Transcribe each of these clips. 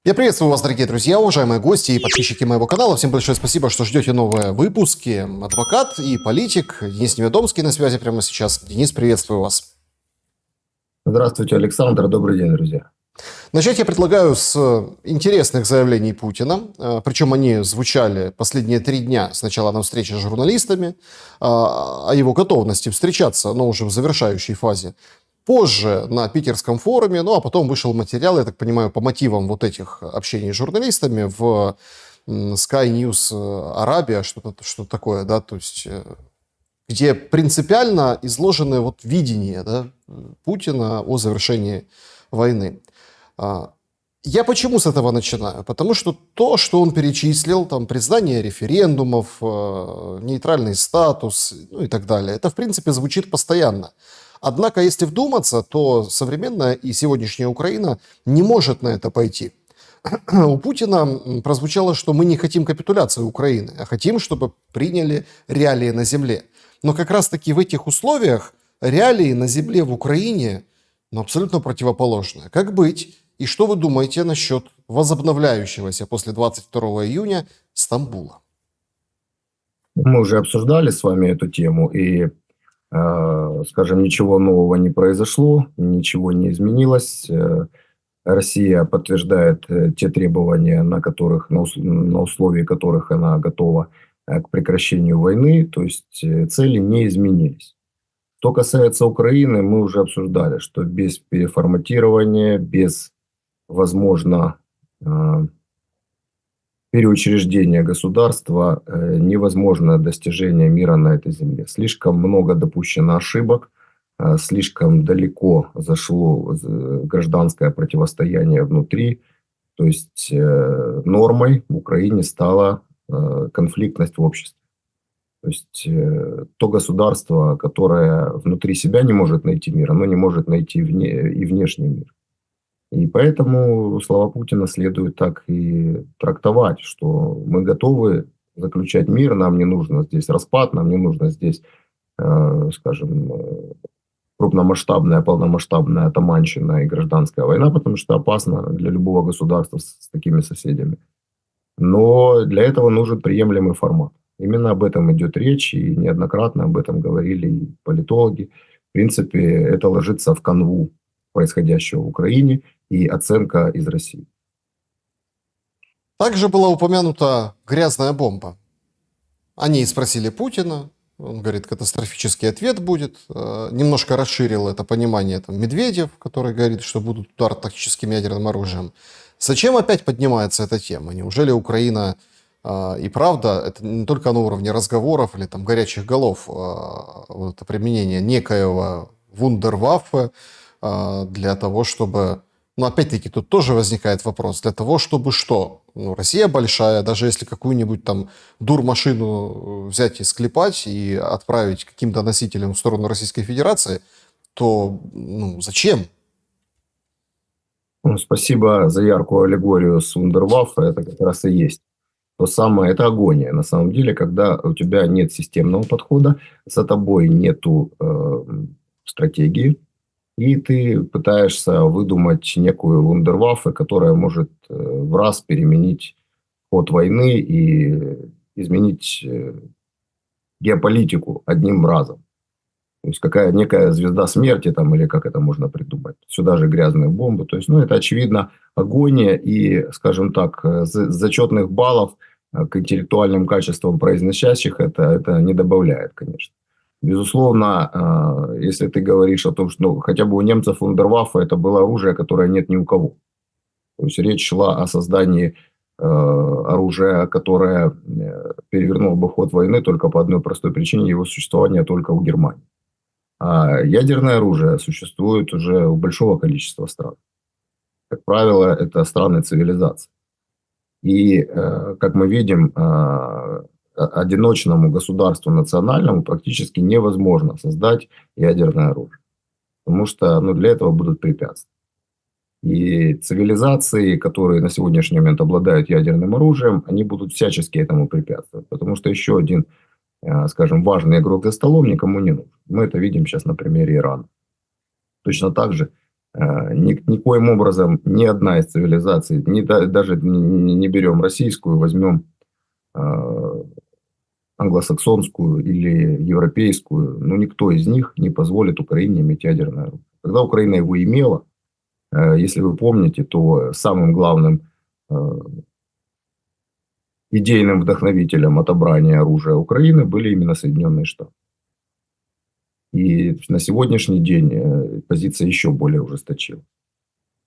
Я приветствую вас, дорогие друзья, уважаемые гости и подписчики моего канала. Всем большое спасибо, что ждете новые выпуски. Адвокат и политик Денис Неведомский на связи прямо сейчас. Денис, приветствую вас. Здравствуйте, Александр. Добрый день, друзья. Начать я предлагаю с интересных заявлений Путина. Причем они звучали последние 3 дня. Сначала на встрече с журналистами, о его готовности встречаться, но уже в завершающей фазе. Позже на питерском форуме, ну а потом вышел материал, я так понимаю, по мотивам вот этих общений с журналистами в Sky News Arabia, что такое, да, то есть где принципиально изложены вот видение, да, Путина о завершении войны. Я почему с этого начинаю? Потому что то, что он перечислил, там, признание референдумов, нейтральный статус, ну и так далее, это, в принципе, звучит постоянно. Однако, если вдуматься, то современная и сегодняшняя Украина не может на это пойти. У Путина прозвучало, что мы не хотим капитуляции Украины, а хотим, чтобы приняли реалии на земле. Но как раз-таки в этих условиях реалии на земле в Украине абсолютно противоположные. Как быть? И что вы думаете насчет возобновляющегося после 22 июня Стамбула? Мы уже обсуждали с вами эту тему, и, скажем, ничего нового не произошло, ничего не изменилось. Россия подтверждает те требования, на условии которых она готова к прекращению войны, то есть цели не изменились. Что касается Украины, мы уже обсуждали, что без переформатирования, без, возможно, переучреждения государства невозможно достижение мира на этой земле. Слишком много допущено ошибок, слишком далеко зашло гражданское противостояние внутри. То есть нормой в Украине стала конфликтность в обществе. То есть то государство, которое внутри себя не может найти мир, оно не может найти и внешний мир. И поэтому слова Путина следует так и трактовать, что мы готовы заключать мир, нам не нужно здесь распад, нам не нужно здесь, скажем, крупномасштабная, полномасштабная атаманщина и гражданская война, потому что опасно для любого государства с такими соседями. Но для этого нужен приемлемый формат. Именно об этом идет речь, и неоднократно об этом говорили и политологи. В принципе, это ложится в канву происходящего в Украине и оценка из России. Также была упомянута грязная бомба. Они спросили Путина, он говорит, катастрофический ответ будет. Немножко расширил это понимание там, Медведев, который говорит, что будут удары тактическим ядерным оружием. Зачем опять поднимается эта тема? Неужели Украина и правда, это не только на уровне разговоров или там горячих голов, вот это применение некоего вундерваффе для того, чтобы... Но опять-таки тут тоже возникает вопрос. Для того, чтобы что? Ну, Россия большая, даже если какую-нибудь там дурмашину взять и склепать и отправить каким-то носителям в сторону Российской Федерации, то зачем? Спасибо за яркую аллегорию с вундерваффе. Это как раз и есть то самое, это агония. На самом деле, когда у тебя нет системного подхода, за тобой нету стратегии, и ты пытаешься выдумать некую вундерваффе, которая может в раз переменить ход войны и изменить геополитику одним разом. То есть некая звезда смерти там, или как это можно придумать. Сюда же грязные бомбы. То есть, это очевидно агония и, скажем так, зачетных баллов к интеллектуальным качествам произносящих это не добавляет, конечно. Безусловно, если ты говоришь о том, что хотя бы у немцев вундерваффе это было оружие, которое нет ни у кого. То есть речь шла о создании оружия, которое перевернуло бы ход войны только по одной простой причине: его существования только у Германии. А ядерное оружие существует уже у большого количества стран. Как правило, это страны цивилизации. И, как мы видим, одиночному государству национальному практически невозможно создать ядерное оружие. Потому что для этого будут препятствия. И цивилизации, которые на сегодняшний момент обладают ядерным оружием, они будут всячески этому препятствовать. Потому что еще один, скажем, важный игрок за столом никому не нужен. Мы это видим сейчас на примере Ирана. Точно так же Никоим образом ни одна из цивилизаций, даже не берем российскую, возьмем англосаксонскую или европейскую, но никто из них не позволит Украине иметь ядерное оружие. Когда Украина его имела, если вы помните, то самым главным идейным вдохновителем отобрания оружия Украины были именно Соединенные Штаты. И на сегодняшний день позиция еще более ужесточилась.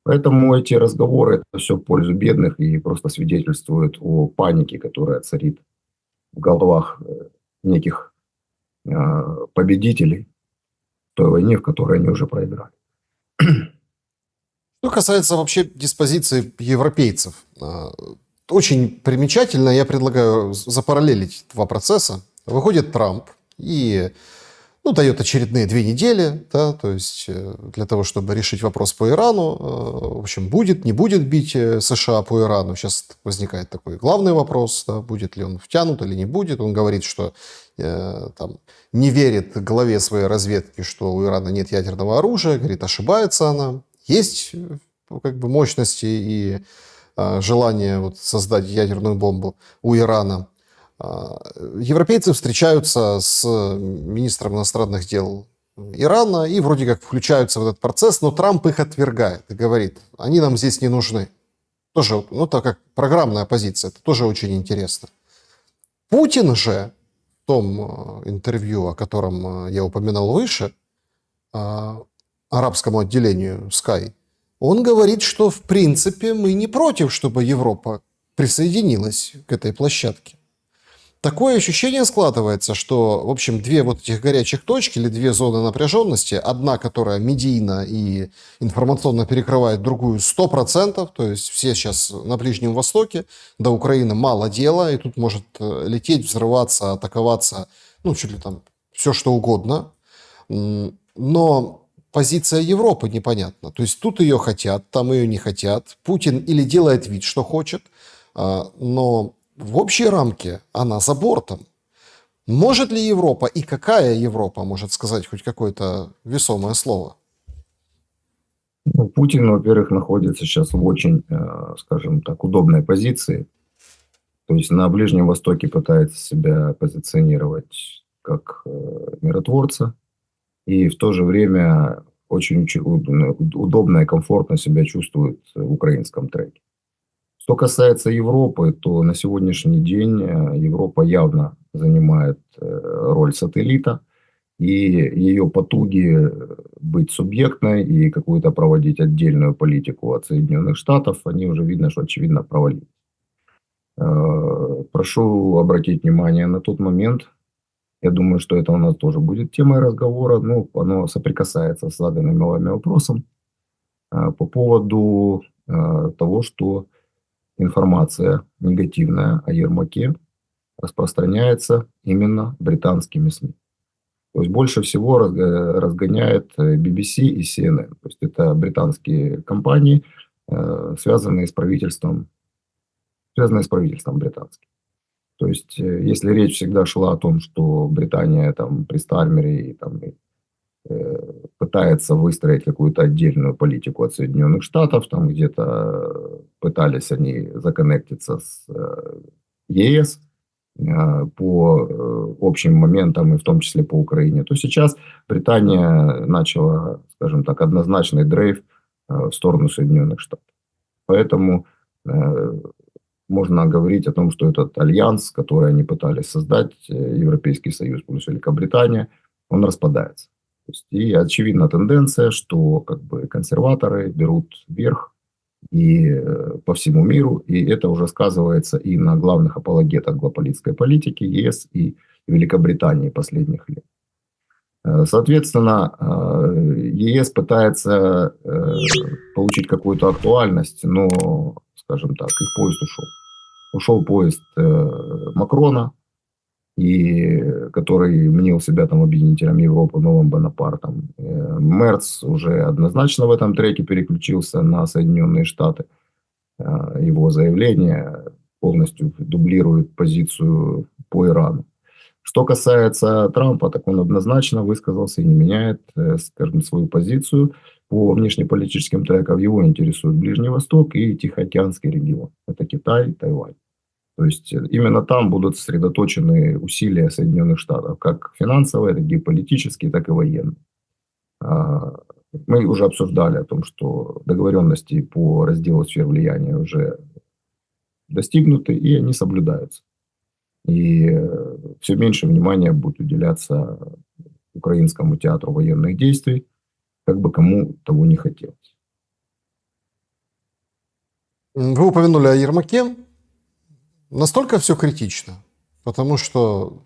Поэтому эти разговоры, это все в пользу бедных и просто свидетельствует о панике, которая царит в головах неких победителей в той войне, в которой они уже проиграли. Что касается вообще диспозиции европейцев, очень примечательно, я предлагаю запараллелить два процесса. Выходит Трамп и дает очередные 2 недели, да, то есть для того, чтобы решить вопрос по Ирану. В общем, будет, не будет бить США по Ирану. Сейчас возникает такой главный вопрос, да, будет ли он втянут или не будет. Он говорит, что не верит главе своей разведки, что у Ирана нет ядерного оружия. Говорит, ошибается она. Есть мощности и желание создать ядерную бомбу у Ирана. Европейцы встречаются с министром иностранных дел Ирана и вроде как включаются в этот процесс, но Трамп их отвергает и говорит, они нам здесь не нужны. Тоже, так как программная позиция, это тоже очень интересно. Путин же в том интервью, о котором я упоминал выше, арабскому отделению Sky, он говорит, что в принципе мы не против, чтобы Европа присоединилась к этой площадке. Такое ощущение складывается, что, в общем, 2 этих горячих точки или 2 зоны напряженности, одна, которая медийно и информационно перекрывает другую 100%, то есть все сейчас на Ближнем Востоке, до Украины мало дела, и тут может лететь, взрываться, атаковаться, чуть ли там все что угодно. Но позиция Европы непонятна. То есть тут ее хотят, там ее не хотят. Путин или делает вид, что хочет, но в общей рамке она за бортом. Может ли Европа и какая Европа может сказать хоть какое-то весомое слово? Путин, во-первых, находится сейчас в очень, скажем так, удобной позиции. То есть на Ближнем Востоке пытается себя позиционировать как миротворца. И в то же время очень удобно и комфортно себя чувствует в украинском треке. Что касается Европы, то на сегодняшний день Европа явно занимает роль сателлита, и ее потуги быть субъектной и какую-то проводить отдельную политику от Соединенных Штатов, они уже видно, что очевидно провалились. Прошу обратить внимание на тот момент, я думаю, что это у нас тоже будет темой разговора, оно соприкасается с заданным вами вопросом по поводу того, что информация негативная о Ермаке распространяется именно британскими СМИ. То есть больше всего разгоняет BBC и CNN. То есть это британские компании, связанные с правительством британским. То есть если речь всегда шла о том, что Британия при Стармере пытается выстроить какую-то отдельную политику от Соединенных Штатов, там где-то пытались они законнектиться с ЕС по общим моментам, и в том числе по Украине, то сейчас Британия начала, скажем так, однозначный дрейф в сторону Соединенных Штатов. Поэтому можно говорить о том, что этот альянс, который они пытались создать, Европейский Союз плюс Великобритания, он распадается. То есть, и очевидна тенденция, что консерваторы берут верх и по всему миру, и это уже сказывается и на главных апологетах глобалистской политики ЕС и Великобритании последних лет. Соответственно, ЕС пытается получить какую-то актуальность, но, скажем так, их поезд ушел. Ушел поезд Макрона, который мнил себя объединителем Европы, новым Бонапартом. Мерц уже однозначно в этом треке переключился на Соединенные Штаты. Его заявление полностью дублирует позицию по Ирану. Что касается Трампа, так он однозначно высказался и не меняет, скажем, свою позицию по внешнеполитическим трекам его интересует Ближний Восток и Тихоокеанский регион. Это Китай, Тайвань. То есть именно там будут сосредоточены усилия Соединенных Штатов, как финансовые, так и геополитические, так и военные. Мы уже обсуждали о том, что договоренности по разделу сфер влияния уже достигнуты, и они соблюдаются. И все меньше внимания будет уделяться украинскому театру военных действий, как бы кому того не хотелось. Вы упомянули о Ермаке. Настолько все критично, потому что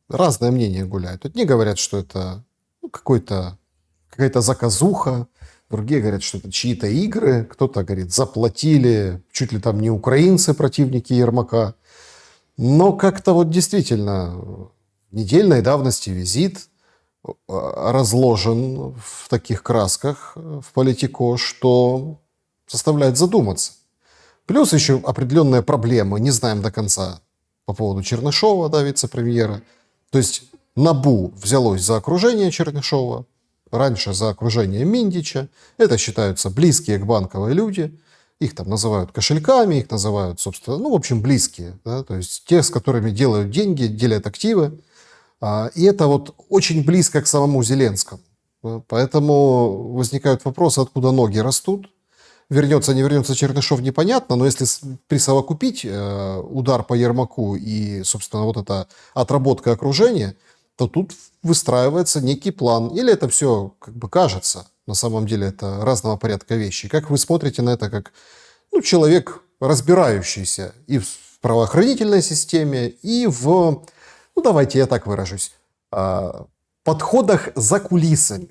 разное мнение гуляет. Одни говорят, что это какая-то заказуха, другие говорят, что это чьи-то игры, кто-то говорит, заплатили, чуть ли там не украинцы, противники Ермака. Но как-то вот действительно недельной давности визит разложен в таких красках в Политико, что заставляет задуматься. Плюс еще определенные проблемы, не знаем до конца по поводу Чернышова, да, вице-премьера. То есть НАБУ взялось за окружение Чернышова, раньше за окружение Миндича. Это считаются близкие к Банковой люди. Их там называют кошельками, их называют, собственно, в общем, близкие. Да, то есть те, с которыми делают деньги, делят активы. И это вот очень близко к самому Зеленскому. Поэтому возникают вопросы, откуда ноги растут. Вернется, не вернется Чернышов, непонятно, но если присовокупить удар по Ермаку и, собственно, вот эта отработка окружения, то тут выстраивается некий план. Или это все как бы кажется, на самом деле это разного порядка вещи. Как вы смотрите на это как человек, разбирающийся и в правоохранительной системе, и в, давайте я так выражусь, подходах за кулисами.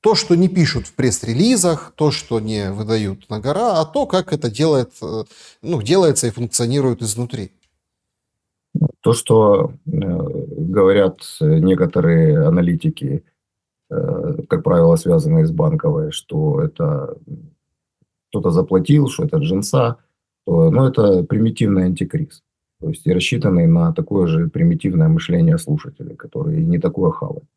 То, что не пишут в пресс-релизах, то, что не выдают на гора, а то, как это делается и функционирует изнутри. То, что говорят некоторые аналитики, как правило, связанные с Банковой, что это кто-то заплатил, что это джинса, то, это примитивный антикриз. То есть и рассчитанный на такое же примитивное мышление слушателей, которые не такое хавают.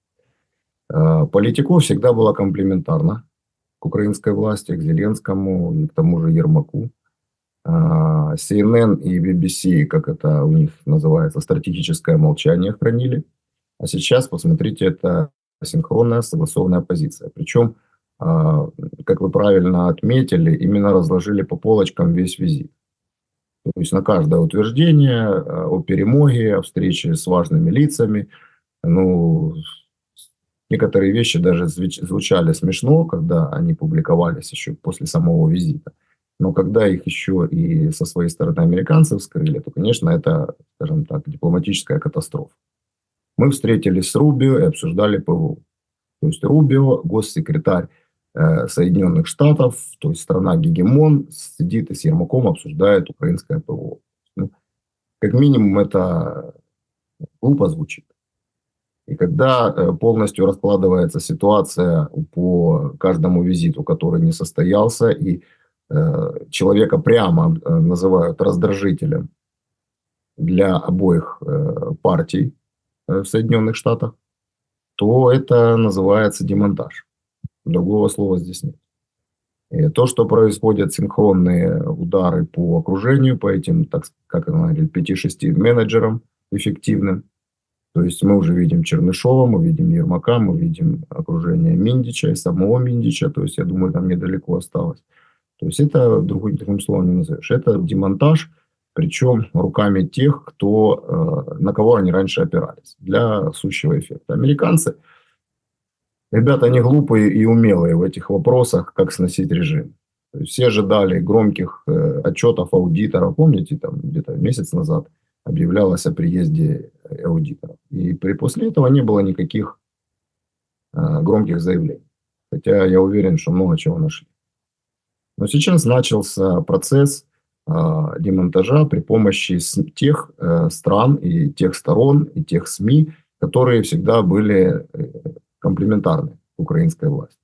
Политико всегда была комплементарна к украинской власти, к Зеленскому и к тому же Ермаку. CNN и BBC, как это у них называется, стратегическое молчание хранили. А сейчас, посмотрите, это синхронная, согласованная позиция. Причем, как вы правильно отметили, именно разложили по полочкам весь визит. То есть на каждое утверждение о перемоге, о встрече с важными лицами, некоторые вещи даже звучали смешно, когда они публиковались еще после самого визита. Но когда их еще и со своей стороны американцы вскрыли, то, конечно, это, скажем так, дипломатическая катастрофа. Мы встретились с Рубио и обсуждали ПВО. То есть Рубио, госсекретарь Соединенных Штатов, то есть страна-гегемон, сидит и с Ермаком обсуждает украинское ПВО. Как минимум это глупо звучит. И когда полностью раскладывается ситуация по каждому визиту, который не состоялся, и человека прямо называют раздражителем для обоих партий в Соединенных Штатах, то это называется демонтаж. Другого слова здесь нет. И то, что происходят синхронные удары по окружению, по этим, так как она говорит, 5-6 менеджерам эффективным, то есть мы уже видим Чернышова, мы видим Ермака, мы видим окружение Миндича и самого Миндича. То есть, я думаю, там недалеко осталось. То есть, это другим словом не назовешь. Это демонтаж, причем руками тех, на кого они раньше опирались, для сущего эффекта. Американцы, ребята, они глупые и умелые в этих вопросах, как сносить режим. То есть, все ждали громких отчетов аудиторов. Помните, там где-то месяц назад объявлялось о приезде аудиторов. И после этого не было никаких громких заявлений. Хотя я уверен, что много чего нашли. Но сейчас начался процесс демонтажа при помощи тех стран и тех сторон, и тех СМИ, которые всегда были комплементарны украинской власти.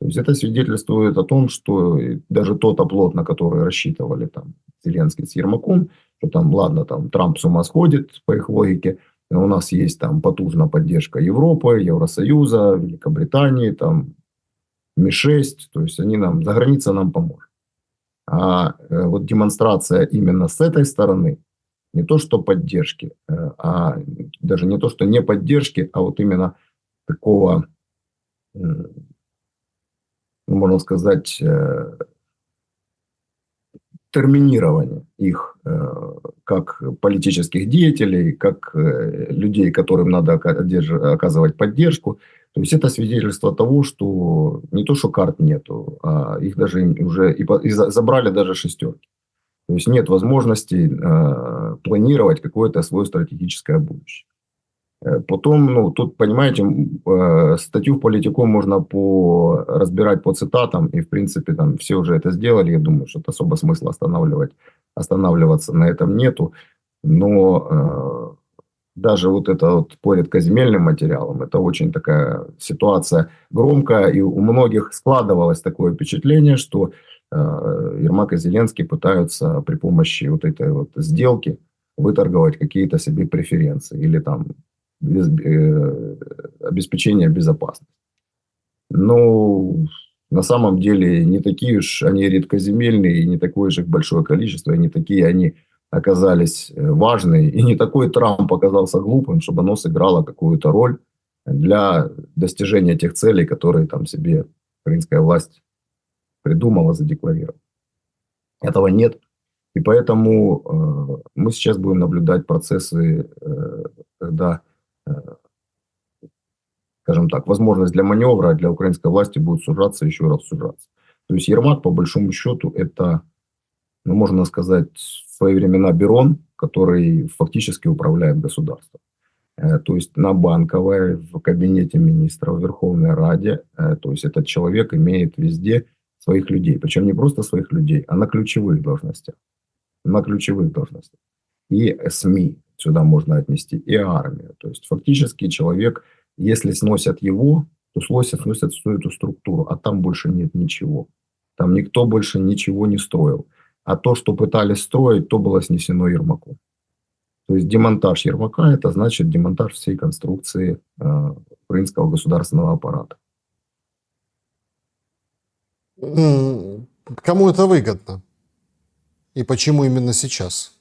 То есть это свидетельствует о том, что даже тот оплот, на который рассчитывали там Зеленский с Ермаком, что там, ладно, там Трамп с ума сходит по их логике, но у нас есть там потужная поддержка Европы, Евросоюза, Великобритании, там Ми-6, то есть они нам, за граница нам поможет. А вот демонстрация именно с этой стороны, не то что поддержки, а даже не то что не поддержки, а вот именно такого, ну, можно сказать, терминирования их как политических деятелей, как людей, которым надо оказывать поддержку. То есть это свидетельство того, что не то, что карт нету, а их даже уже и забрали даже шестерки. То есть нет возможности планировать какое-то свое стратегическое будущее. Потом, ну, тут, понимаете, статью в Политику можно разбирать по цитатам, и, в принципе, там все уже это сделали. Я думаю, что особо смысла останавливаться на этом нету. Но даже вот это вот по редкоземельным материалам, это очень такая ситуация громкая, и у многих складывалось такое впечатление, что Ермак и Зеленский пытаются при помощи вот этой вот сделки выторговать какие-то себе преференции или там обеспечения безопасности. Но на самом деле не такие уж они редкоземельные, и не такое же их большое количество, и не такие они оказались важные, и не такой Трамп оказался глупым, чтобы оно сыграло какую-то роль для достижения тех целей, которые там себе украинская власть придумала, задекларировала. Этого нет. И поэтому мы сейчас будем наблюдать процессы, когда, скажем так, возможность для маневра для украинской власти будет сужаться, еще раз сужаться. То есть Ермак, по большому счету, это, ну, можно сказать, в свои времена Берон, который фактически управляет государством. То есть на Банковой, в кабинете министров, в Верховной Раде. То есть этот человек имеет везде своих людей. Причем не просто своих людей, а на ключевых должностях. На ключевых должностях. И СМИ сюда можно отнести, и армию. То есть фактически человек, если сносят его, то сносят всю эту структуру, а там больше нет ничего. Там никто больше ничего не строил. А то, что пытались строить, то было снесено Ермаком. То есть демонтаж Ермака – это значит демонтаж всей конструкции украинского государственного аппарата. Кому это выгодно? И почему именно сейчас?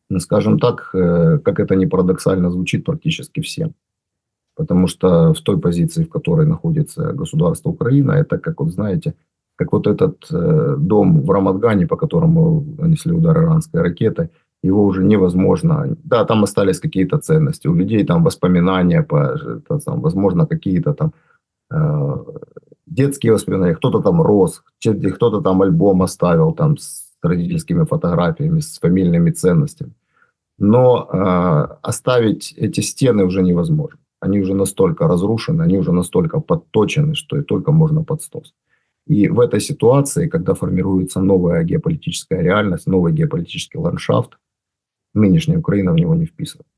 Ну, скажем так, как это ни парадоксально звучит, практически всем. Потому что в той позиции, в которой находится государство Украина, это, как вот знаете, как вот этот дом в Рамадгане, по которому нанесли удар иранской ракетой, его уже невозможно. Да, там остались какие-то ценности. У людей там воспоминания, возможно, какие-то там детские воспоминания. Кто-то там рос, кто-то там альбом оставил там с родительскими фотографиями, с фамильными ценностями. Но оставить эти стены уже невозможно. Они уже настолько разрушены, они уже настолько подточены, что и только можно под снос. И в этой ситуации, когда формируется новая геополитическая реальность, новый геополитический ландшафт, нынешняя Украина в него не вписывается.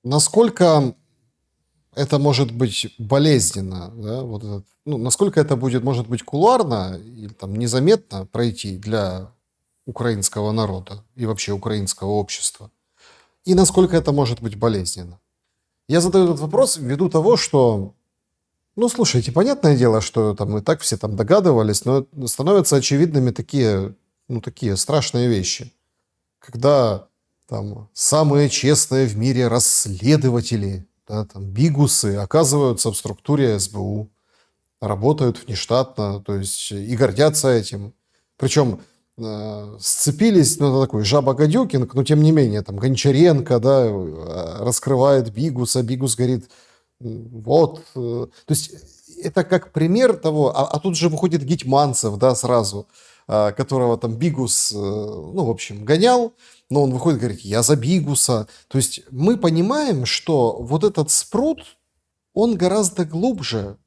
Насколько это может быть болезненно, да? Вот этот, ну, насколько это будет, может быть, кулуарно или там незаметно пройти для украинского народа и вообще украинского общества? И насколько это может быть болезненно? Я задаю этот вопрос ввиду того, что, ну, слушайте, понятное дело, что там и так все там догадывались, но становятся очевидными такие, ну, такие страшные вещи. Когда там самые честные в мире расследователи, да, там, бигусы, оказываются в структуре СБУ, работают внештатно, то есть и гордятся этим. Причем сцепились, ну, такой жаба-гадюкин, но тем не менее, там, Гончаренко, да, раскрывает Бигуса, Бигус говорит, вот, то есть это как пример того, а тут же выходит Гетманцев, да, сразу, которого там Бигус, ну, в общем, гонял, но он выходит и говорит, я за Бигуса. То есть мы понимаем, что вот этот спрут, он гораздо глубже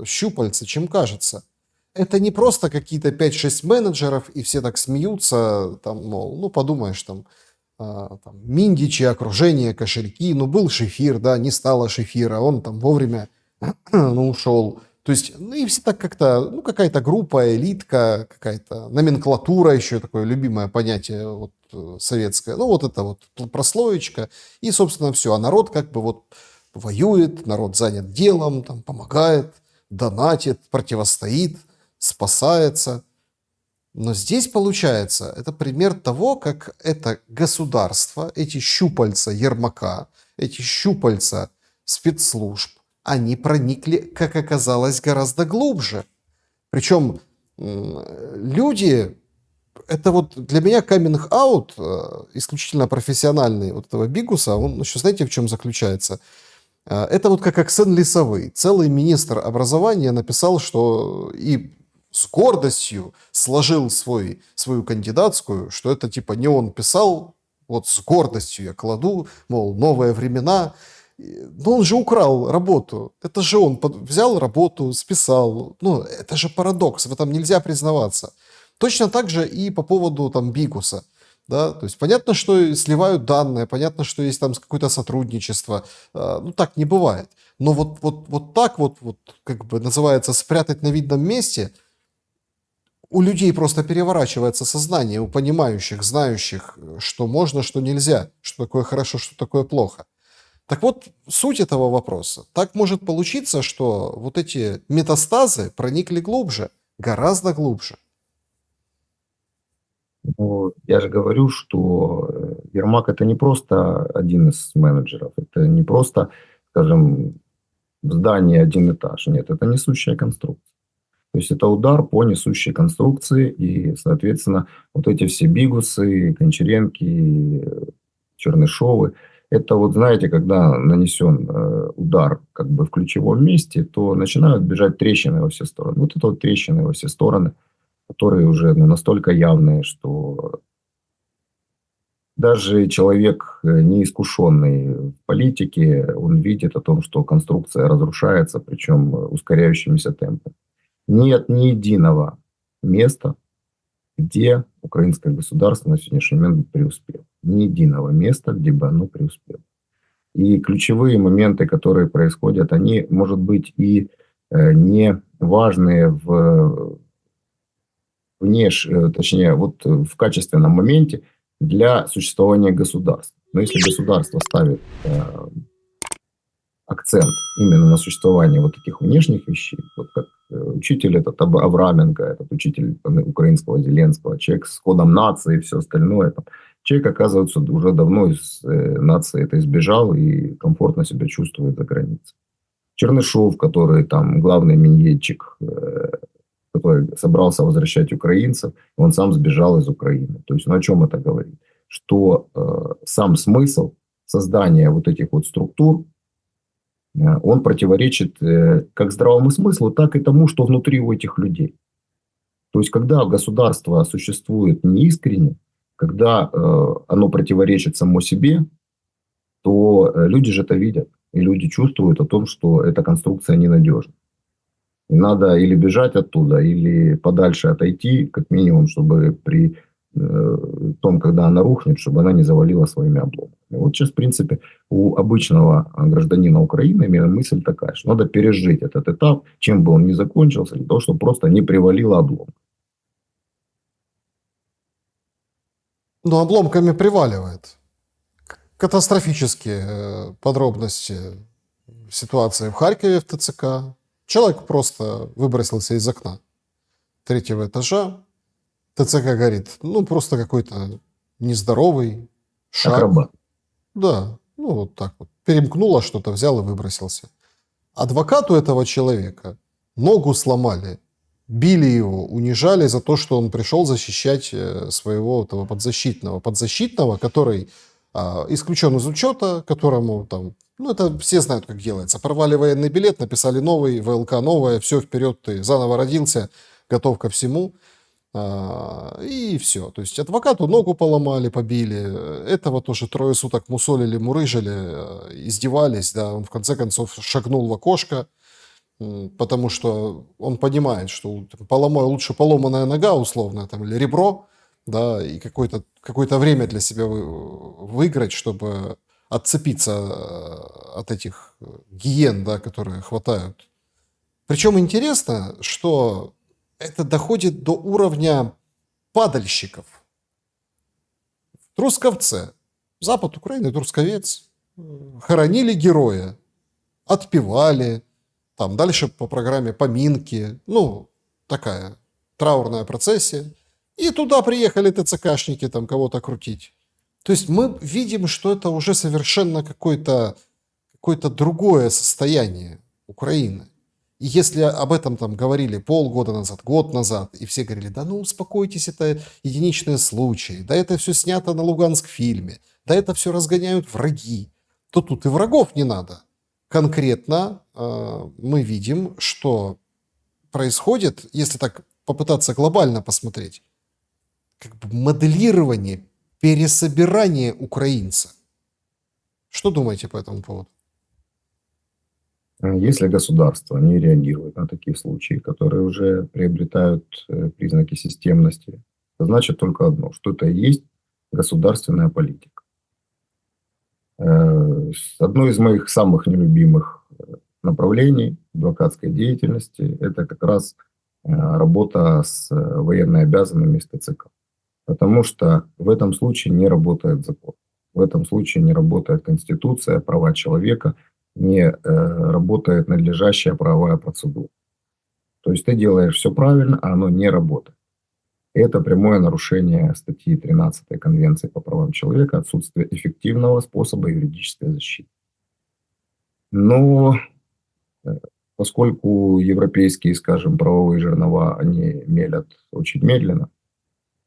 щупальца, чем кажется. Это не просто какие-то 5-6 менеджеров, и все так смеются, там, мол, ну, подумаешь, там Миндичи, окружение, кошельки, ну, был Шефир, да, не стало Шефира, он там вовремя, ну, ушел. То есть, ну, и все так как-то, ну, какая-то группа, элитка, какая-то номенклатура, еще такое любимое понятие вот, советское, ну, вот это вот прослоечка, и, собственно, все. А народ как бы вот воюет, народ занят делом, там, помогает, донатит, противостоит, спасается. Но здесь, получается, это пример того, как это государство, эти щупальца Ермака, эти щупальца спецслужб, они проникли, как оказалось, гораздо глубже. Причем люди, это вот для меня каминг-аут исключительно профессиональный вот этого Бигуса, он еще знаете, в чем заключается? Это вот как Оксен Лисовый. Целый министр образования написал, что и с гордостью сложил свою кандидатскую, что это типа не он писал, вот с гордостью я кладу, мол, новые времена. Но он же украл работу. Это же он взял работу, списал. Ну, это же парадокс, в этом нельзя признаваться. Точно так же и по поводу там Бигуса. Да? То есть понятно, что сливают данные, понятно, что есть там какое-то сотрудничество. Ну, так не бывает. Но вот так вот, как бы называется, спрятать на видном месте – у людей просто переворачивается сознание, у понимающих, знающих, что можно, что нельзя, что такое хорошо, что такое плохо. Так вот, суть этого вопроса. Так может получиться, что вот эти метастазы проникли глубже, гораздо глубже. Ну, я же говорю, что Ермак это не просто один из менеджеров, это не просто, скажем, здание один этаж. Нет, это несущая конструкция. То есть это удар по несущей конструкции, и, соответственно, вот эти все Бигусы, Гончаренки, Чернышовы, это вот, знаете, когда нанесен удар как бы в ключевом месте, то начинают бежать трещины во все стороны. Вот это вот трещины во все стороны, которые уже настолько явные, что даже человек, неискушенный в политике, он видит о том, что конструкция разрушается, причем ускоряющимися темпами. Нет ни единого места, где украинское государство на сегодняшний момент преуспело. Ни единого места, где бы оно преуспело. И ключевые моменты, которые происходят, они, может быть, и не важные точнее, вот в качественном моменте для существования государства. Но если государство ставит акцент именно на существование вот таких внешних вещей, вот как учитель этот Авраменко, этот учитель украинского Зеленского, человек с кодом нации и все остальное. Там, человек, оказывается, уже давно из нации это избежал и комфортно себя чувствует за границей. Чернышов, который там главный миньетчик, который собрался возвращать украинцев, он сам сбежал из Украины. То есть, ну о чем это говорит? Что сам смысл создания вот этих вот структур, он противоречит как здравому смыслу, так и тому, что внутри у этих людей. То есть, когда государство существует неискренне, когда оно противоречит само себе, то люди же это видят. И люди чувствуют о том, что эта конструкция ненадежна. И надо или бежать оттуда, или подальше отойти, как минимум, чтобы при том, когда она рухнет, чтобы она не завалила своими обломками. Вот сейчас, в принципе, у обычного гражданина Украины мысль такая, что надо пережить этот этап, чем бы он ни закончился, для того, чтобы просто не привалило обломка. Но обломками приваливает. Катастрофические подробности ситуации в Харькове в ТЦК. Человек просто выбросился из окна 3-го этажа. ТЦК горит. Ну, просто какой-то нездоровый шаг. Акробат. Да, ну вот так вот. Перемкнуло что-то, взял и выбросился. Адвокату этого человека ногу сломали, били его, унижали за то, что он пришел защищать своего этого подзащитного, который исключен из учета, которому там, ну это все знают, как делается. Порвали военный билет, написали новый, ВЛК новое, все, вперед, ты заново родился, готов ко всему. И все. То есть адвокату ногу поломали, побили. Этого тоже 3 суток мусолили, мурыжили, издевались. Да. Он в конце концов шагнул в окошко, потому что он понимает, что лучше поломанная нога условно, там, или ребро, да, и какое-то время для себя выиграть, чтобы отцепиться от этих гиен, да, которые хватают. Причем интересно, что это доходит до уровня падальщиков. В Трусковце, запад Украины, Трусковец, хоронили героя. отпевали, там дальше по программе поминки, ну, такая траурная процессия. И туда приехали ТЦКшники там кого-то крутить. То есть мы видим, что это уже совершенно какое-то другое состояние Украины. И если об этом там говорили полгода назад, год назад, и все говорили, да ну успокойтесь, это единичные случаи, да это все снято на Луганск-фильме, да это все разгоняют враги, то тут и врагов не надо. Конкретно мы видим, что происходит, если так попытаться глобально посмотреть, как бы моделирование, пересобирание украинца. Что думаете по этому поводу? Если государство не реагирует на такие случаи, которые уже приобретают признаки системности, то значит только одно, что это и есть государственная политика. Одно из моих самых нелюбимых направлений адвокатской деятельности – это как раз работа с военнообязанными из ТЦК. Потому что в этом случае не работает закон. В этом случае не работает Конституция, права человека, не работает надлежащая правовая процедура. То есть ты делаешь все правильно, а оно не работает. И это прямое нарушение статьи 13 Конвенции по правам человека, отсутствие эффективного способа юридической защиты. Но поскольку европейские, скажем, правовые жернова, они мелят очень медленно,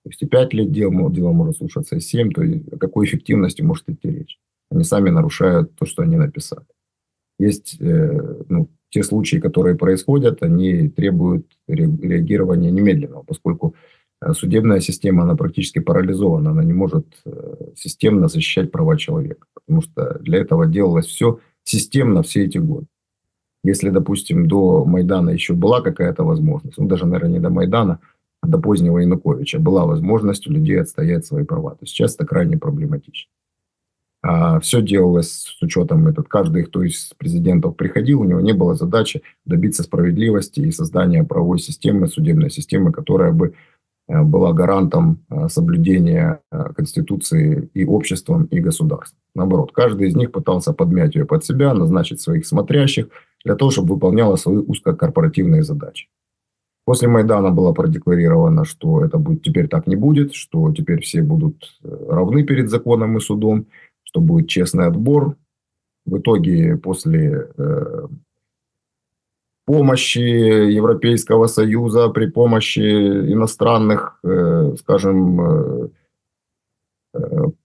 то есть и 5 лет дело может слушаться, и 7, то о какой эффективности может идти речь? Они сами нарушают то, что они написали. Есть те случаи, которые происходят, они требуют реагирования немедленного, поскольку судебная система, она практически парализована, она не может системно защищать права человека, потому что для этого делалось все системно все эти годы. Если, допустим, до Майдана еще была какая-то возможность, ну даже, наверное, не до Майдана, а до позднего Януковича была возможность у людей отстоять свои права, то сейчас это крайне проблематично. Все делалось с учетом, каждый, кто из президентов приходил, у него не было задачи добиться справедливости и создания правовой системы, судебной системы, которая бы была гарантом соблюдения Конституции и обществом, и государством. Наоборот, каждый из них пытался подмять ее под себя, назначить своих смотрящих для того, чтобы выполняла свои узкокорпоративные задачи. После Майдана было продекларировано, что это будет, теперь так не будет, что теперь все будут равны перед законом и судом, что будет честный отбор. В итоге после помощи Европейского Союза, при помощи иностранных, скажем,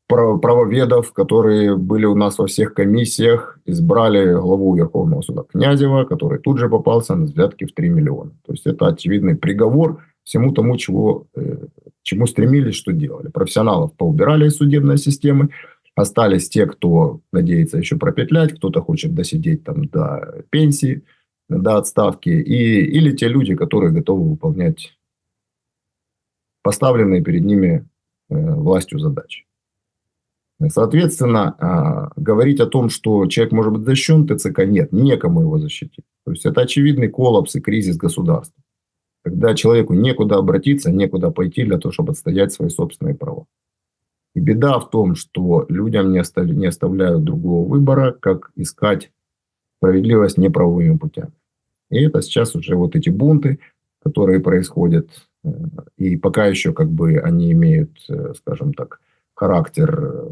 правоведов, которые были у нас во всех комиссиях, избрали главу Верховного суда Князева, который тут же попался на взятки в 3 миллиона. То есть это очевидный приговор всему тому, чему стремились, что делали. Профессионалов поубирали из судебной системы, остались те, кто надеется еще пропетлять, кто-то хочет досидеть там до пенсии, до отставки, или те люди, которые готовы выполнять поставленные перед ними властью задачи. Соответственно, говорить о том, что человек может быть защищен ТЦК, нет, некому его защитить. То есть это очевидный коллапс и кризис государства, когда человеку некуда обратиться, некуда пойти для того, чтобы отстоять свои собственные права. И беда в том, что людям не оставляют другого выбора, как искать справедливость неправовыми путями. И это сейчас уже вот эти бунты, которые происходят, и пока еще как бы они имеют, скажем так, характер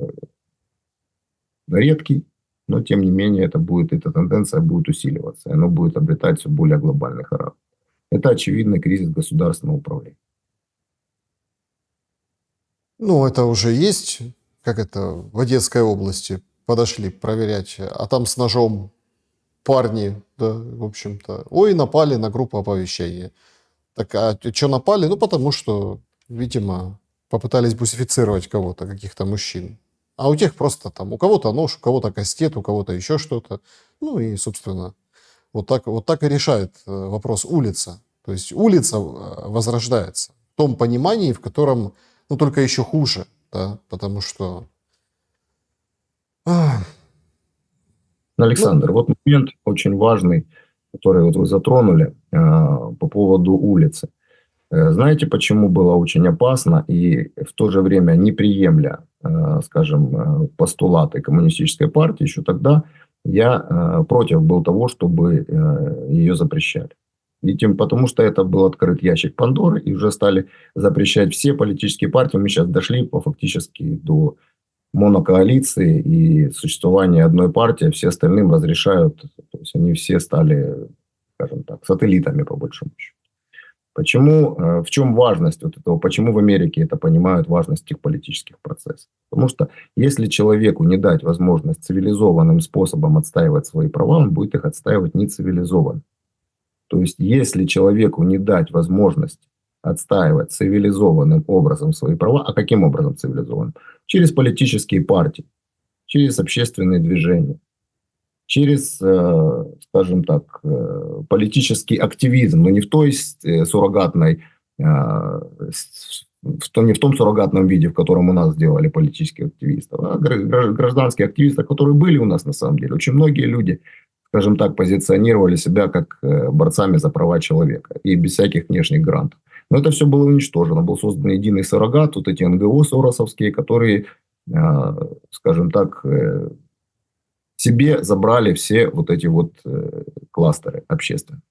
редкий, но тем не менее эта тенденция будет усиливаться, и она будет обретать все более глобальный характер. Это очевидный кризис государственного управления. Ну, это уже есть, как это в Одесской области подошли проверять, а там с ножом парни, да, в общем-то, ой, напали на группу оповещения. Так, а что напали? Ну, потому что, видимо, попытались бусифицировать кого-то, каких-то мужчин. А у тех просто там, у кого-то нож, у кого-то кастет, у кого-то еще что-то. Ну и, собственно, вот так и решает вопрос улица. То есть улица возрождается в том понимании, в котором, ну, только еще хуже, да, потому что... Александр, вот момент очень важный, который вот вы затронули по поводу улицы. Знаете, почему было очень опасно и в то же время не приемля, скажем, постулаты коммунистической партии еще тогда Я против был того, чтобы ее запрещали. И потому что это был открыт ящик Пандоры, и уже стали запрещать все политические партии. Мы сейчас дошли фактически до монокоалиции и существования одной партии, а все остальным разрешают. То есть они все стали, скажем так, сателлитами по большому счету. Почему, в чем важность вот этого, почему в Америке это понимают, важность этих политических процессов? Потому что если человеку не дать возможность цивилизованным способом отстаивать свои права, он будет их отстаивать нецивилизованно. То есть если человеку не дать возможность отстаивать цивилизованным образом свои права, а каким образом цивилизованным? Через политические партии, через общественные движения, через, скажем так, политический активизм, но не в той суррогатной, не в том суррогатном виде, в котором у нас сделали политических активистов, а гражданские активисты, которые были у нас на самом деле. Очень многие люди, скажем так, позиционировали себя как борцами за права человека и без всяких внешних грантов. Но это все было уничтожено. Был создан единый суррогат, вот эти НГО соросовские, которые, скажем так, себе забрали все вот эти вот кластеры общественные.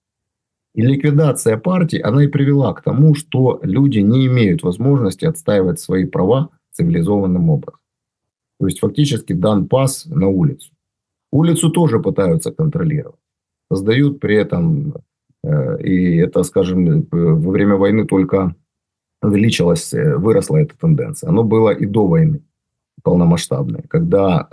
И ликвидация партий, она и привела к тому, что люди не имеют возможности отстаивать свои права цивилизованным образом. То есть фактически дан пас на улицу. Улицу тоже пытаются контролировать. Создают при этом, и это, скажем, во время войны только увеличилась, выросла эта тенденция. Оно было и до войны полномасштабной, когда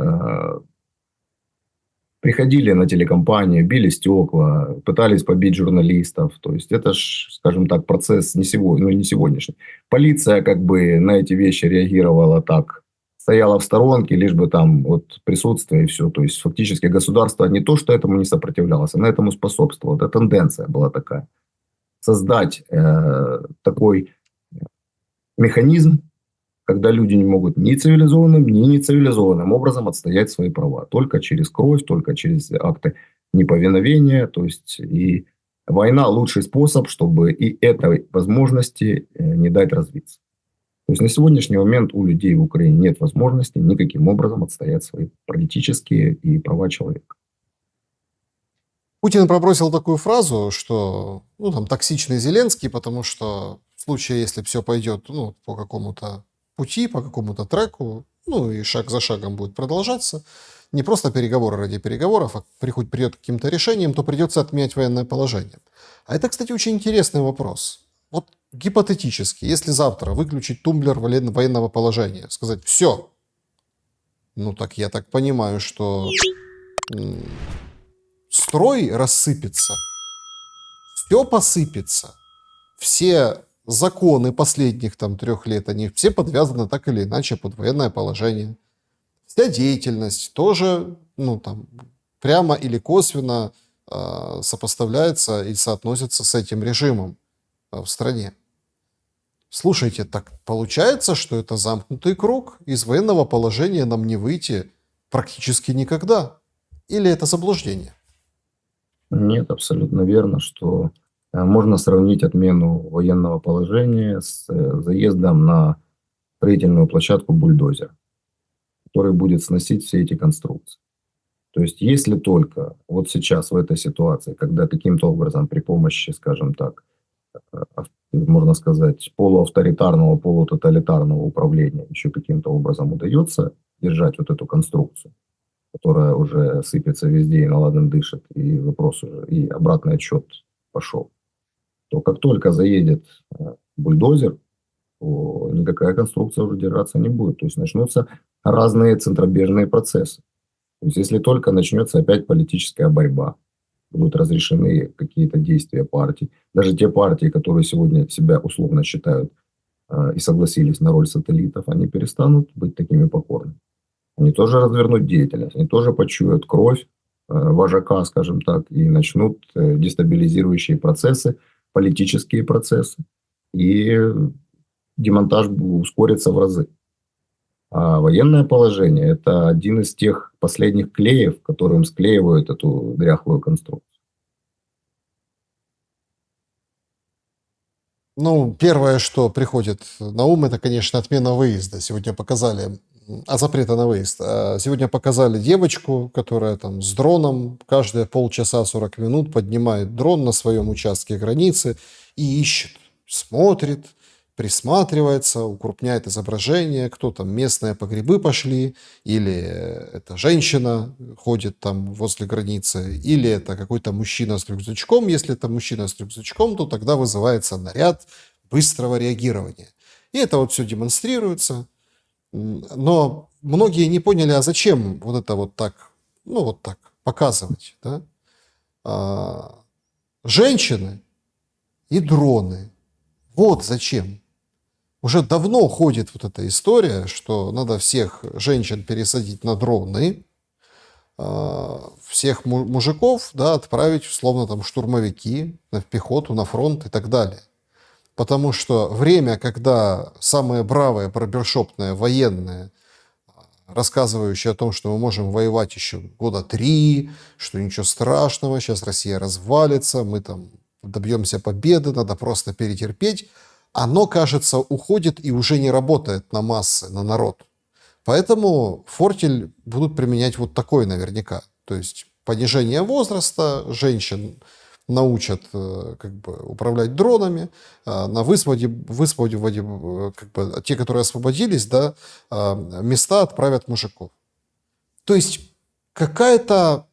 приходили на телекомпании, били стекла, пытались побить журналистов. То есть это ж, скажем так, процесс не сегодняшний. Полиция как бы на эти вещи реагировала так, стояла в сторонке, лишь бы там вот присутствие и все. То есть фактически государство не то, что этому не сопротивлялось, оно этому способствовало. Это тенденция была такая. Создать такой механизм, когда люди не могут ни цивилизованным, ни нецивилизованным образом отстоять свои права. Только через кровь, только через акты неповиновения. То есть и война лучший способ, чтобы и этой возможности не дать развиться. То есть на сегодняшний момент у людей в Украине нет возможности никаким образом отстоять свои политические и права человека. Путин пробросил такую фразу, что там токсичный Зеленский, потому что в случае, если все пойдет по какому-то пути, по какому-то треку, и шаг за шагом будет продолжаться, не просто переговоры ради переговоров, а придет к каким-то решениям, то придется отменять военное положение. А это, кстати, очень интересный вопрос. Вот гипотетически, если завтра выключить тумблер военного положения, сказать «все», так я так понимаю, что строй рассыпется, все посыпется, все законы последних 3 лет, они все подвязаны так или иначе под военное положение. Вся деятельность тоже, прямо или косвенно сопоставляется и соотносится с этим режимом в стране. Слушайте, так получается, что это замкнутый круг, из военного положения нам не выйти практически никогда? Или это заблуждение? Нет, абсолютно верно, что можно сравнить отмену военного положения с заездом на строительную площадку бульдозера, который будет сносить все эти конструкции. То есть, если только вот сейчас в этой ситуации, когда каким-то образом при помощи, скажем так, можно сказать, полуавторитарного, полутоталитарного управления еще каким-то образом удается держать вот эту конструкцию, которая уже сыпется везде и наладан дышит, и вопрос уже, и обратный отсчет пошел, то как только заедет бульдозер, то никакая конструкция уже держаться не будет. То есть начнутся разные центробежные процессы. То есть если только начнется опять политическая борьба, будут разрешены какие-то действия партий, даже те партии, которые сегодня себя условно считают и согласились на роль сателлитов, они перестанут быть такими покорными. Они тоже развернут деятельность, они тоже почуют кровь вожака, скажем так, и начнут дестабилизирующие процессы, политические процессы, и демонтаж ускорится в разы. А военное положение – это один из тех последних клеев, которым склеивают эту дряхлую конструкцию. Первое, что приходит на ум, это, конечно, отмена выезда. Сегодня показали От запрета на выезд. Сегодня показали девочку, которая там с дроном каждые полчаса 40 минут поднимает дрон на своем участке границы и ищет, смотрит, присматривается, укрупняет изображение, кто там местные по грибы пошли, или это женщина ходит там возле границы, или это какой-то мужчина с рюкзачком. Если это мужчина с рюкзачком, то тогда вызывается наряд быстрого реагирования. И это вот все демонстрируется. Но многие не поняли, а зачем вот это вот так, ну вот так показывать, да? Женщины и дроны. Вот зачем. Уже давно ходит вот эта история, что надо всех женщин пересадить на дроны, всех мужиков, да, отправить условно там штурмовики, в пехоту, на фронт и так далее. Потому что время, когда самые бравые, барбершопные военные, рассказывающие о том, что мы можем воевать еще года 3, что ничего страшного, сейчас Россия развалится, мы там добьемся победы, надо просто перетерпеть, оно, кажется, уходит и уже не работает на массы, на народ. Поэтому фортель будут применять вот такой наверняка. То есть понижение возраста, женщин научат как бы управлять дронами, на высвободив, как бы, те, которые освободились, да, места отправят мужиков. То есть какая-то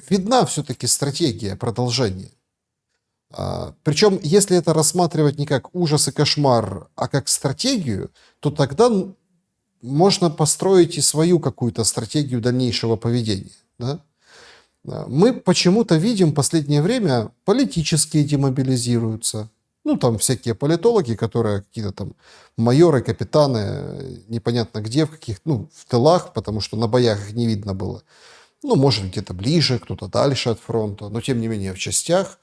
видна все-таки стратегия продолжения. Причем, если это рассматривать не как ужас и кошмар, а как стратегию, то тогда можно построить и свою какую-то стратегию дальнейшего поведения. Да? Мы почему-то видим в последнее время политические демобилизируются. Ну, там всякие политологи, которые какие-то там майоры, капитаны, непонятно где, в каких, ну, в тылах, потому что на боях их не видно было. Ну, может, где-то ближе, кто-то дальше от фронта, но тем не менее в частях.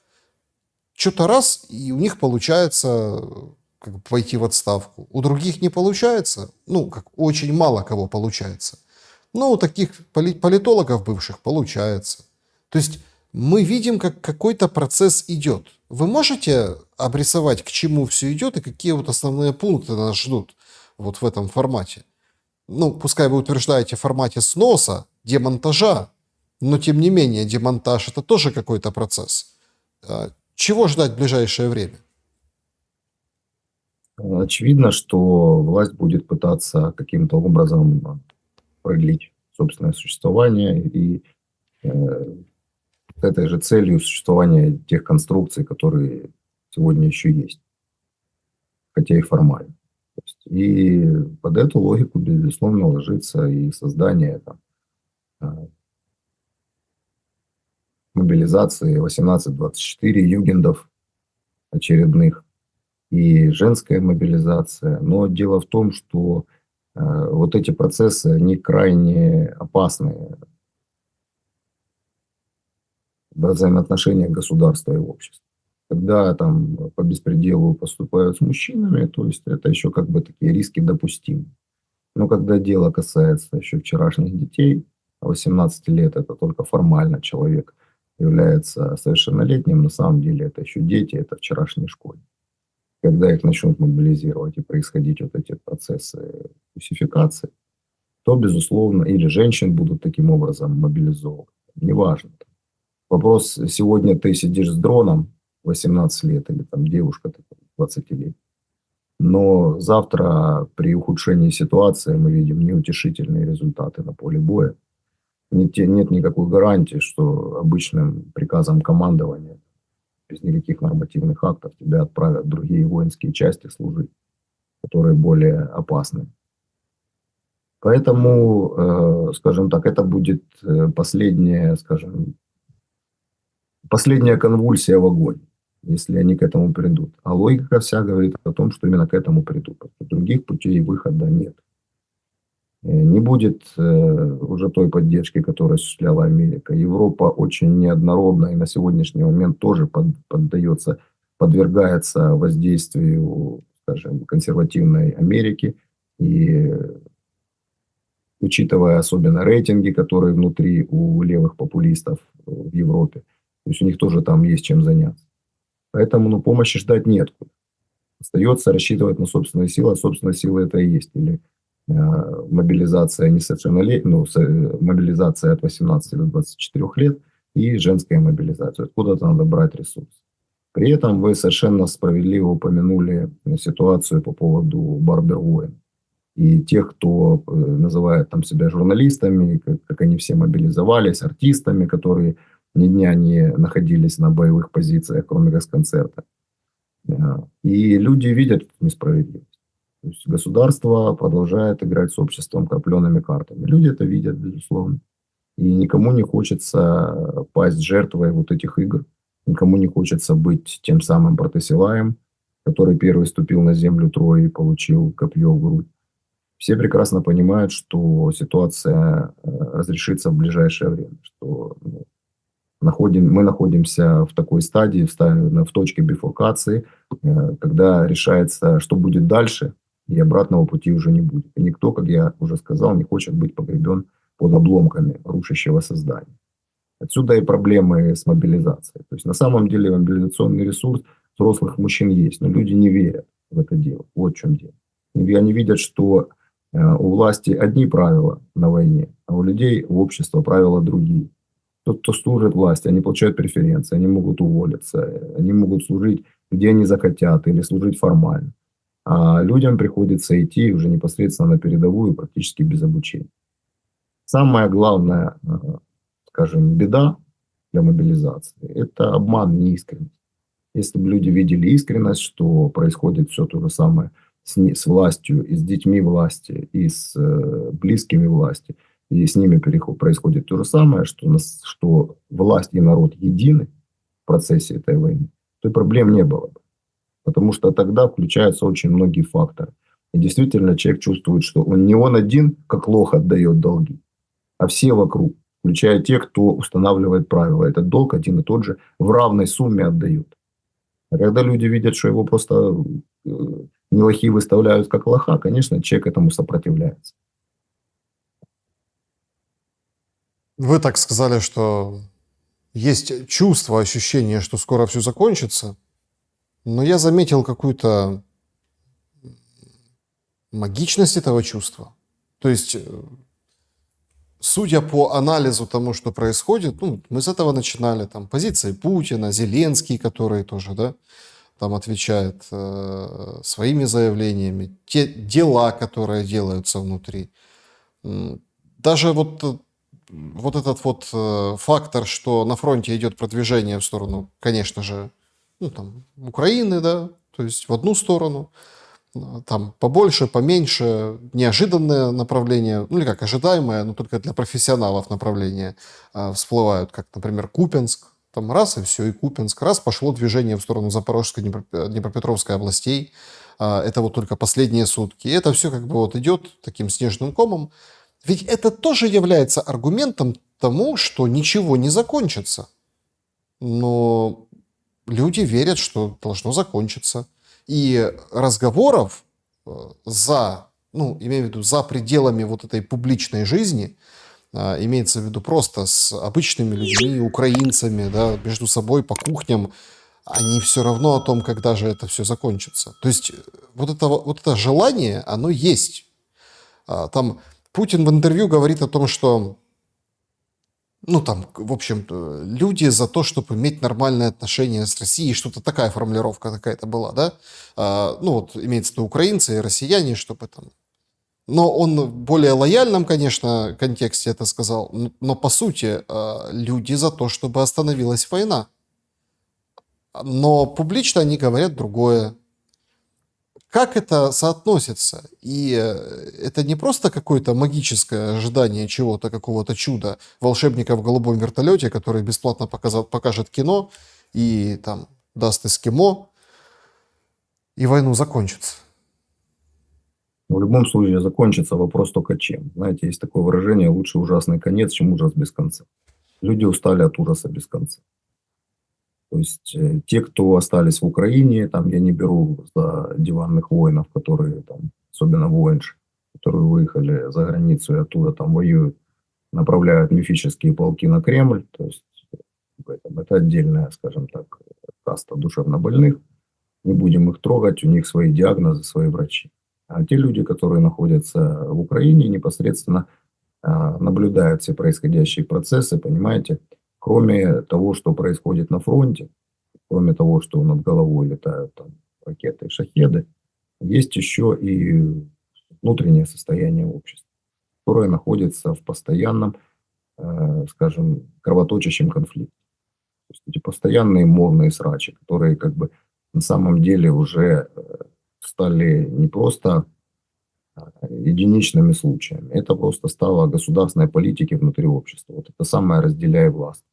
Что-то раз, и у них получается как бы пойти в отставку. У других не получается. Ну, как очень мало кого получается. Но у таких политологов бывших получается. То есть мы видим, как какой-то процесс идет. Вы можете обрисовать, к чему все идет и какие вот основные пункты нас ждут вот в этом формате? Ну, пускай вы утверждаете в формате сноса, демонтажа, но тем не менее демонтаж – это тоже какой-то процесс. Чего ждать в ближайшее время? Очевидно, что власть будет пытаться каким-то образом продлить собственное существование и с этой же целью существования тех конструкций, которые сегодня еще есть, хотя и формально. То есть, и под эту логику, безусловно, ложится и создание там, мобилизации 18-24 югендов очередных и женская мобилизация. Но дело в том, что вот эти процессы, они крайне опасны в взаимоотношениях государства и общества. Когда там по беспределу поступают с мужчинами, то есть это еще как бы такие риски допустимы. Но когда дело касается еще вчерашних детей, 18 лет это только формально человек является совершеннолетним, на самом деле это еще дети, это вчерашние школьники. Когда их начнут мобилизировать и происходить вот эти процессы русификации, то, безусловно, или женщин будут таким образом мобилизованы. Неважно. Вопрос, сегодня ты сидишь с дроном 18 лет, или там девушка 20 лет, но завтра при ухудшении ситуации мы видим неутешительные результаты на поле боя. Нет никакой гарантии, что обычным приказом командования без никаких нормативных актов тебя отправят в другие воинские части служить, которые более опасны. Поэтому, скажем так, это будет последняя конвульсия в огонь, если они к этому придут. А логика вся говорит о том, что именно к этому придут. Других путей выхода нет. Не будет уже той поддержки, которую осуществляла Америка. Европа очень неоднородна и на сегодняшний момент тоже подвергается воздействию, скажем, консервативной Америки. И учитывая особенно рейтинги, которые внутри у левых популистов в Европе, то есть у них тоже там есть чем заняться. Поэтому помощи ждать неоткуда. Остается рассчитывать на собственные силы, а собственные силы это и есть. Или мобилизация несовершеннолетних, мобилизация от 18 до 24 лет и женская мобилизация. Откуда-то надо брать ресурс. При этом вы совершенно справедливо упомянули ситуацию по поводу барбер-воин. И тех, кто называет там себя журналистами, как они все мобилизовались, артистами, которые ни дня не находились на боевых позициях, кроме госконцерта. И люди видят несправедливость. То есть государство продолжает играть с обществом крапленными картами. Люди это видят, безусловно. И никому не хочется пасть жертвой вот этих игр. Никому не хочется быть тем самым Протесилаем, который первый ступил на землю Трои и получил копье в грудь. Все прекрасно понимают, что ситуация разрешится в ближайшее время, что мы находимся в такой стадии, в точке бифуркации, когда решается, что будет дальше, и обратного пути уже не будет. И никто, как я уже сказал, не хочет быть погребен под обломками рушащего здания. Отсюда и проблемы с мобилизацией. То есть на самом деле мобилизационный ресурс взрослых мужчин есть, но люди не верят в это дело. Вот в чем дело. Они видят, что у власти одни правила на войне, а у людей, у общества правила другие. Тот, кто служит власти, они получают преференции, они могут уволиться, они могут служить, где они захотят, или служить формально. А людям приходится идти уже непосредственно на передовую, практически без обучения. Самая главная, скажем, беда для мобилизации – это обман, неискренность. Если бы люди видели искренность, что происходит все то же самое с властью, и с детьми власти, и с близкими власти, и с ними происходит то же самое, что власть и народ едины в процессе этой войны, то и проблем не было бы. Потому что тогда включаются очень многие факторы. И действительно человек чувствует, что не он один, как лох, отдает долги, а все вокруг, включая тех, кто устанавливает правила. Этот долг один и тот же в равной сумме отдают. А когда люди видят, что его просто не лохи выставляют как лоха, конечно, человек этому сопротивляется. Вы так сказали, что есть чувство, ощущение, что скоро все закончится, но я заметил какую-то магичность этого чувства. То есть, судя по анализу тому, что происходит, мы с этого начинали, там, позиции Путина, Зеленский, который тоже, да, там отвечает своими заявлениями, те дела, которые делаются внутри. Даже вот этот фактор, что на фронте идет продвижение в сторону, конечно же, Украины, да, то есть в одну сторону, там побольше, поменьше, неожиданное направление, или как ожидаемое, но только для профессионалов направление всплывают, как, например, Купянск, там раз и все, и Купянск, раз пошло движение в сторону Запорожской, Днепропетровской областей, это вот только последние сутки, и это все как бы идет таким снежным комом. Ведь это тоже является аргументом тому, что ничего не закончится. Но люди верят, что должно закончиться. И разговоров имею в виду, за пределами вот этой публичной жизни, имеется в виду просто с обычными людьми, украинцами, да, между собой по кухням, они все равно о том, когда же это все закончится. То есть вот это желание, оно есть. Там Путин в интервью говорит о том, что в общем, люди за то, чтобы иметь нормальные отношения с Россией, что-то такая формулировка какая-то была, да? Имеется в виду украинцы и россияне, чтобы там... Но он в более лояльном, конечно, контексте это сказал, но по сути люди за то, чтобы остановилась война. Но публично они говорят другое. Как это соотносится? И это не просто какое-то магическое ожидание чего-то, какого-то чуда, волшебника в голубом вертолете, который бесплатно покажет кино и там даст эскимо, и войну закончится. В любом случае закончится, вопрос только чем. Знаете, есть такое выражение: лучше ужасный конец, чем ужас без конца. Люди устали от ужаса без конца. То есть те, кто остались в Украине, там я не беру за диванных воинов, которые там, особенно воинши, которые выехали за границу и оттуда там воюют, направляют мифические полки на Кремль. То есть это отдельная, скажем так, каста душевнобольных. Не будем их трогать, у них свои диагнозы, свои врачи. А те люди, которые находятся в Украине, непосредственно наблюдают все происходящие процессы, понимаете, кроме того, что происходит на фронте, кроме того, что над головой летают там ракеты и шахеды, есть еще и внутреннее состояние общества, которое находится в постоянном, скажем, кровоточащем конфликте. То есть эти постоянные мовные срачи, которые как бы на самом деле уже стали не просто единичными случаями, это просто стало государственной политикой внутри общества. Вот это самое «разделяй власть».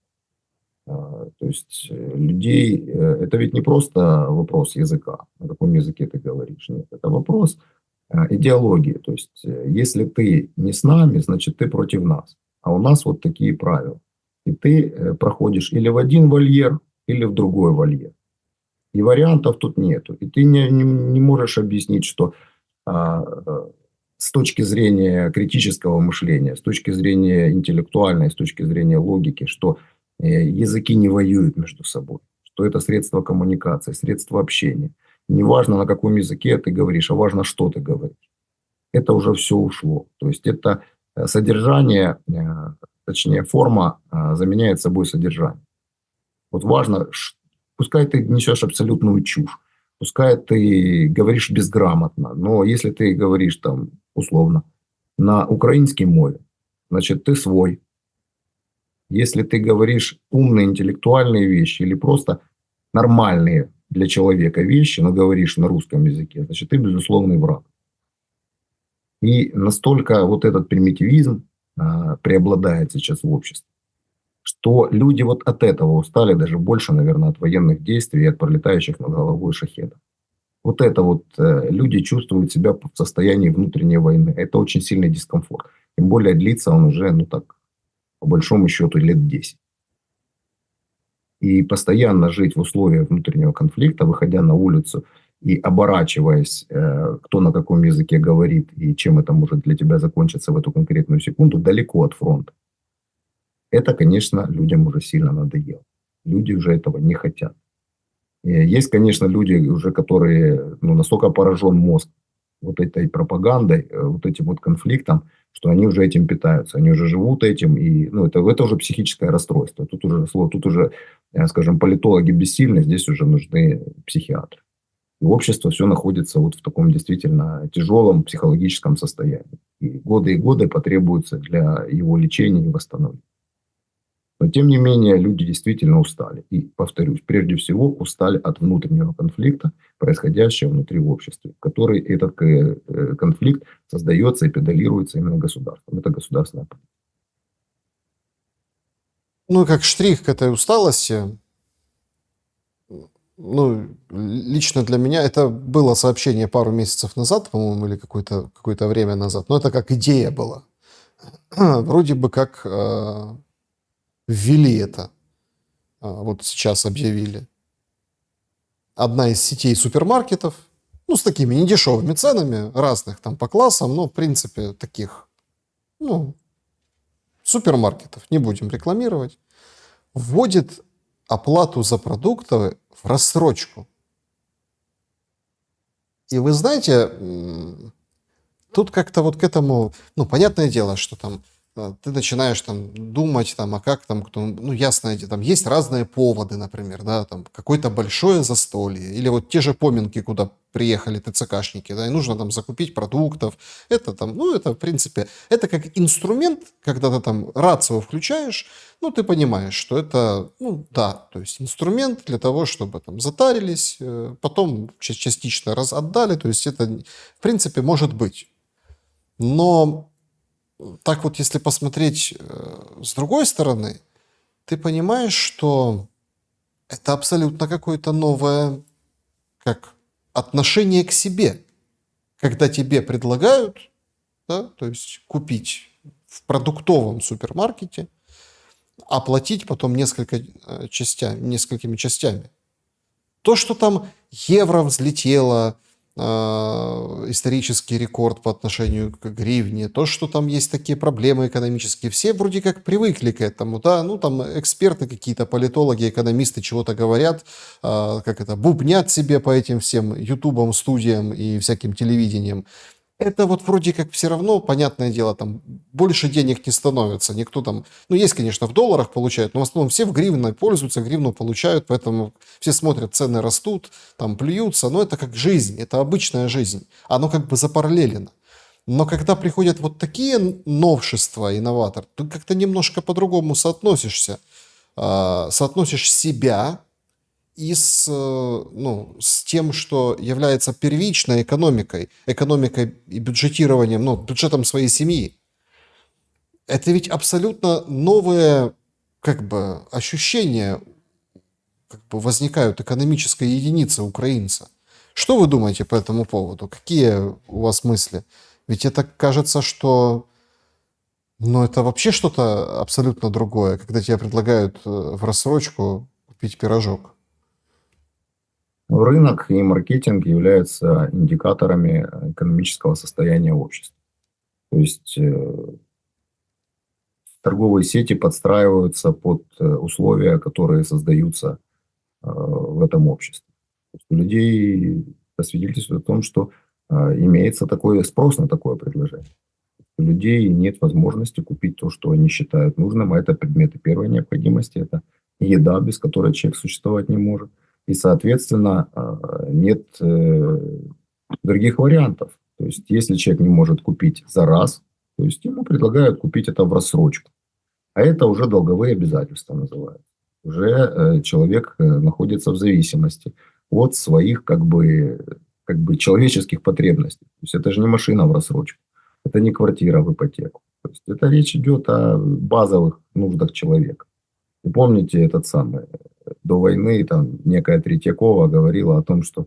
То есть людей, это ведь не просто вопрос языка, на каком языке ты говоришь, нет, это вопрос идеологии. То есть если ты не с нами, значит ты против нас. А у нас вот такие правила. И ты проходишь или в один вольер, или в другой вольер. И вариантов тут нету. И ты не можешь объяснить, что с точки зрения критического мышления, с точки зрения интеллектуальной, с точки зрения логики, что языки не воюют между собой, что это средство коммуникации, средство общения. Не важно, на каком языке ты говоришь, а важно, что ты говоришь. Это уже все ушло. То есть это содержание, точнее форма заменяет собой содержание. Вот важно, пускай ты несешь абсолютную чушь, пускай ты говоришь безграмотно, но если ты говоришь там условно на украинской мове, значит ты свой. Если ты говоришь умные интеллектуальные вещи или просто нормальные для человека вещи, но говоришь на русском языке, значит ты безусловный враг. И настолько вот этот примитивизм преобладает сейчас в обществе, что люди вот от этого устали даже больше, наверное, от военных действий и от пролетающих над головой шахедов. Вот это вот люди чувствуют себя в состоянии внутренней войны. Это очень сильный дискомфорт. Тем более длится он уже, ну так, по большому счету, лет 10. И постоянно жить в условиях внутреннего конфликта, выходя на улицу и оборачиваясь, кто на каком языке говорит и чем это может для тебя закончиться в эту конкретную секунду, далеко от фронта. Это, конечно, людям уже сильно надоело. Люди уже этого не хотят. Есть, конечно, люди уже, которые, ну, настолько поражен мозг вот этой пропагандой, вот этим вот конфликтом, что они уже этим питаются, они уже живут этим, и ну, это уже психическое расстройство. Тут уже, скажем, политологи бессильны, здесь уже нужны психиатры. И общество все находится вот в таком действительно тяжелом психологическом состоянии. И годы потребуются для его лечения и восстановления. Но, тем не менее, люди действительно устали. И, повторюсь, прежде всего устали от внутреннего конфликта, происходящего внутри общества, в который этот конфликт создается и педалируется именно государством. Это государственная политика. Ну, и как штрих к этой усталости, ну, лично для меня это было сообщение пару месяцев назад, по-моему, или какое-то время назад, но это как идея была. Вроде бы как ввели это, вот сейчас объявили. Одна из сетей супермаркетов, ну, с такими недешевыми ценами, разных там по классам, но, в принципе, таких, ну, супермаркетов, не будем рекламировать, вводит оплату за продукты в рассрочку. И вы знаете, тут как-то вот к этому, ну, понятное дело, что там ты начинаешь там думать, там, а как там, кто, ну, ясно, там есть разные поводы, например, да, там какое-то большое застолье, или вот те же поминки, куда приехали ТЦКшники, да, и нужно там закупить продуктов, это там, ну, это, в принципе, это как инструмент, когда ты там рацию включаешь, ну, ты понимаешь, что это, ну, да, то есть инструмент для того, чтобы там затарились, потом частично отдали, то есть это, в принципе, может быть. Но так вот, если посмотреть с другой стороны, ты понимаешь, что это абсолютно какое-то новое, как отношение к себе, когда тебе предлагают, да, то есть купить в продуктовом супермаркете, оплатить потом несколькими частями. То, что там евро взлетело, исторический рекорд по отношению к гривне, то, что там есть такие проблемы экономические, все вроде как привыкли к этому, да, ну там эксперты какие-то, политологи, экономисты чего-то говорят, как это, бубнят себе по этим всем ютубам, студиям и всяким телевидениям. Это вот вроде как все равно, понятное дело, там больше денег не становится. Никто там, ну есть, конечно, в долларах получают, но в основном все в гривной пользуются, гривну получают, поэтому все смотрят, цены растут, там плюются, но это как жизнь, это обычная жизнь. Оно как бы запараллелено. Но когда приходят вот такие новшества, инноватор, ты как-то немножко по-другому соотносишься. Соотносишь себя и ну, с тем, что является первичной экономикой и бюджетированием, ну, бюджетом своей семьи. Это ведь абсолютно новые как бы ощущения как бы возникают экономической единицы украинца. Что вы думаете по этому поводу? Какие у вас мысли? Ведь это кажется, что ну, это вообще что-то абсолютно другое, когда тебе предлагают в рассрочку купить пирожок. Рынок и маркетинг являются индикаторами экономического состояния общества. То есть торговые сети подстраиваются под условия, которые создаются в этом обществе. То есть у людей это свидетельствует о том, что имеется такой спрос на такое предложение. У людей нет возможности купить то, что они считают нужным, а это предметы первой необходимости, это еда, без которой человек существовать не может. И, соответственно, нет других вариантов. То есть, если человек не может купить за раз, то есть ему предлагают купить это в рассрочку. А это уже долговые обязательства называются. Уже человек находится в зависимости от своих как бы человеческих потребностей. То есть это же не машина в рассрочку, это не квартира в ипотеку. То есть это речь идет о базовых нуждах человека. И помните этот самый, до войны там некая Третьякова говорила о том, что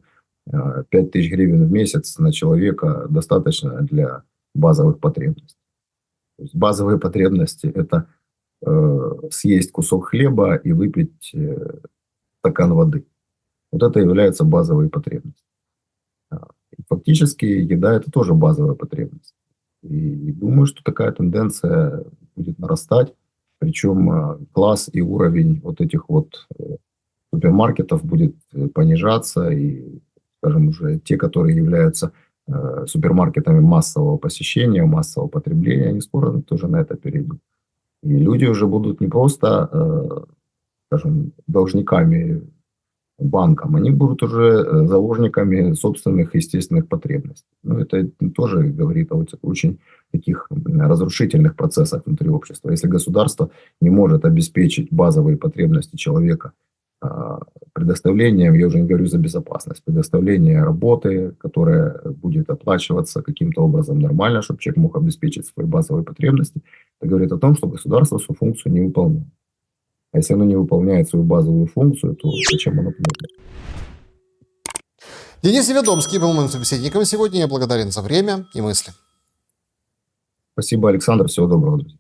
5000 гривен в месяц на человека достаточно для базовых потребностей. То есть базовые потребности – это съесть кусок хлеба и выпить стакан воды. Вот это является базовой потребностью. Фактически еда – это тоже базовая потребность. И думаю, что такая тенденция будет нарастать. Причем класс и уровень вот этих вот супермаркетов будет понижаться. И, скажем, уже те, которые являются супермаркетами массового посещения, массового потребления, они скоро тоже на это перейдут. И люди уже будут не просто, скажем, должниками банкам, они будут уже заложниками собственных естественных потребностей. Ну, это тоже говорит о очень таких разрушительных процессах внутри общества. Если государство не может обеспечить базовые потребности человека предоставлением, я уже не говорю за безопасность, предоставление работы, которая будет оплачиваться каким-то образом нормально, чтобы человек мог обеспечить свои базовые потребности, это говорит о том, что государство свою функцию не выполняет. А если оно не выполняет свою базовую функцию, то зачем оно нужно? Денис Неведомский был моим собеседником сегодня. Я благодарен за время и мысли. Спасибо, Александр. Всего доброго, друзья.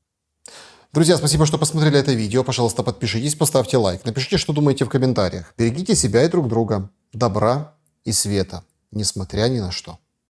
Друзья, спасибо, что посмотрели это видео. Пожалуйста, подпишитесь, поставьте лайк. Напишите, что думаете в комментариях. Берегите себя и друг друга. Добра и света, несмотря ни на что.